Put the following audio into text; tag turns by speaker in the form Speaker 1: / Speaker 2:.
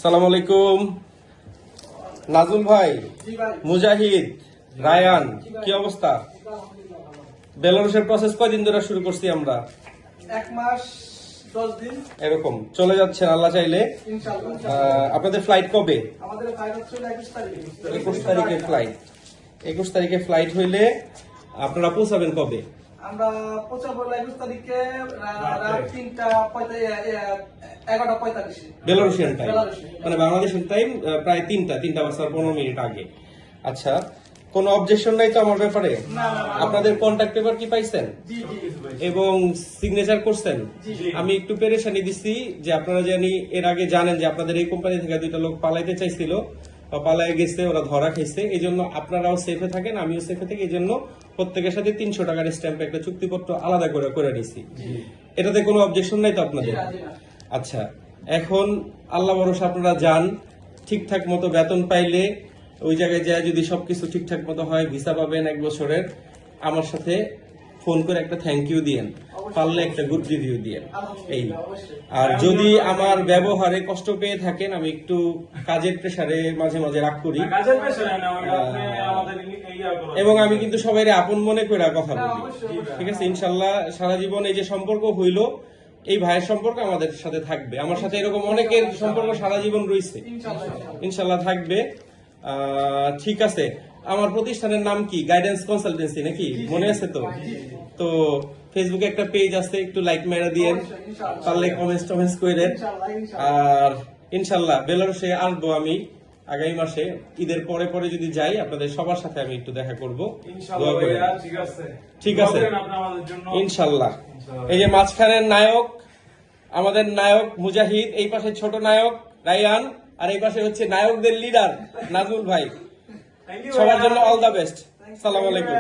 Speaker 1: সালাম আলাইকুম। নাজুল ভাই, মুজাহিদ, রায়ান, কি অবস্থা? বেলারুশের প্রসেস কয়দিন ধরে শুরু করছি আমরা?
Speaker 2: 1 মাস 10 দিন
Speaker 1: এরকম চলে যাচ্ছেন আল্লাহ চাইলে। আপনাদের ফ্লাইট কবে?
Speaker 2: আমাদের ফ্লাইট হচ্ছে 21 তারিখে।
Speaker 1: 21 তারিখে ফ্লাইট। 21 তারিখে ফ্লাইট হইলে আপনারা পৌঁছাবেন কবে?
Speaker 2: আমরা পৌঁছাবো 21 তারিখে রাত 11:45
Speaker 1: বেলারুশিয়ান টাইম, মানে বাংলাদেশের টাইম প্রায় 3টা বাজার 15 মিনিট আগে। আচ্ছা, কোনো অবজেকশন নাই তো আমার ব্যাপারে? আপনাদের কন্ট্যাক্ট পেপার কি পাইছেন এবং সিগনেচার করছেন? আমি একটু পেরেশানি দিচ্ছি যে আপনারা জানি এর আগে জানেন যে আপনাদের এই কোম্পানি থেকে 2টা লোক পালাইতে চাইছিল, পালায় গেছে, ওরা ধরা খাইছে। এই জন্য আপনারাও সেফে থাকেন, আমিও সেফে থাকি। এই জন্য প্রত্যেকের সাথে 300 টাকার স্ট্যাম্পে একটা চুক্তিপত্র আলাদা করে নিছি। এটাতে কোনো অবজেকশন নাই তো আপনাদের? আচ্ছা, এখন আল্লাহ ভরসা আপনারা যান, ঠিকঠাক মতো বেতন পাইলে ওই জায়গায় যায় যদি সবকিছু ঠিকঠাক মতো হয়, ভিসা পাবেন 1 বছরের। আমার সাথে ফোন করে একটা থ্যাংক ইউ দিয়েন, পারলে একটা গুড রিভিউ দিয়েন। এই আর যদি আমার ব্যবহারে কষ্ট পেয়ে থাকেন, আমি একটু কাজের প্রেসারে মাঝে মাঝে রাগ করি, এবং আমি কিন্তু সবাই আপন মনে করে কথা বলি। ঠিক আছে, ইনশাল্লাহ সারা জীবন এই যে সম্পর্ক হইলো, এই ভাইয়ের সম্পর্ক আমাদের সাথে থাকবে। আমার সাথে এরকম অনেকের সম্পর্ক সারা জীবন রয়েছে, ইনশাল্লাহ থাকবে। ঠিক আছে, আমার প্রতিষ্ঠানের নাম কি? গাইডেন্স কনসালটেন্সি নাকি? মনে আছে তো? তো ফেসবুকে একটা পেজ আছে, একটু লাইক মেরা দিয়েন, পারলে কমেন্টস করেন। আর ইনশাল্লাহ বেলারুশে আসবো আমি আগামী মাসে, ঈদের পরে যদি যাই আপনাদের সবার সাথে আমি একটু দেখা করবো। ঠিক আছে ইনশাল্লাহ। এই যে মাঝখানের নায়ক, আমাদের নায়ক মুজাহিদ, এই পাশে ছোট নায়ক রায়ান, আর এই পাশে হচ্ছে নায়কদের লিডার নাজমুল ভাই। সবার জন্য অল দ্য বেস্ট। সালাম আলাইকুম।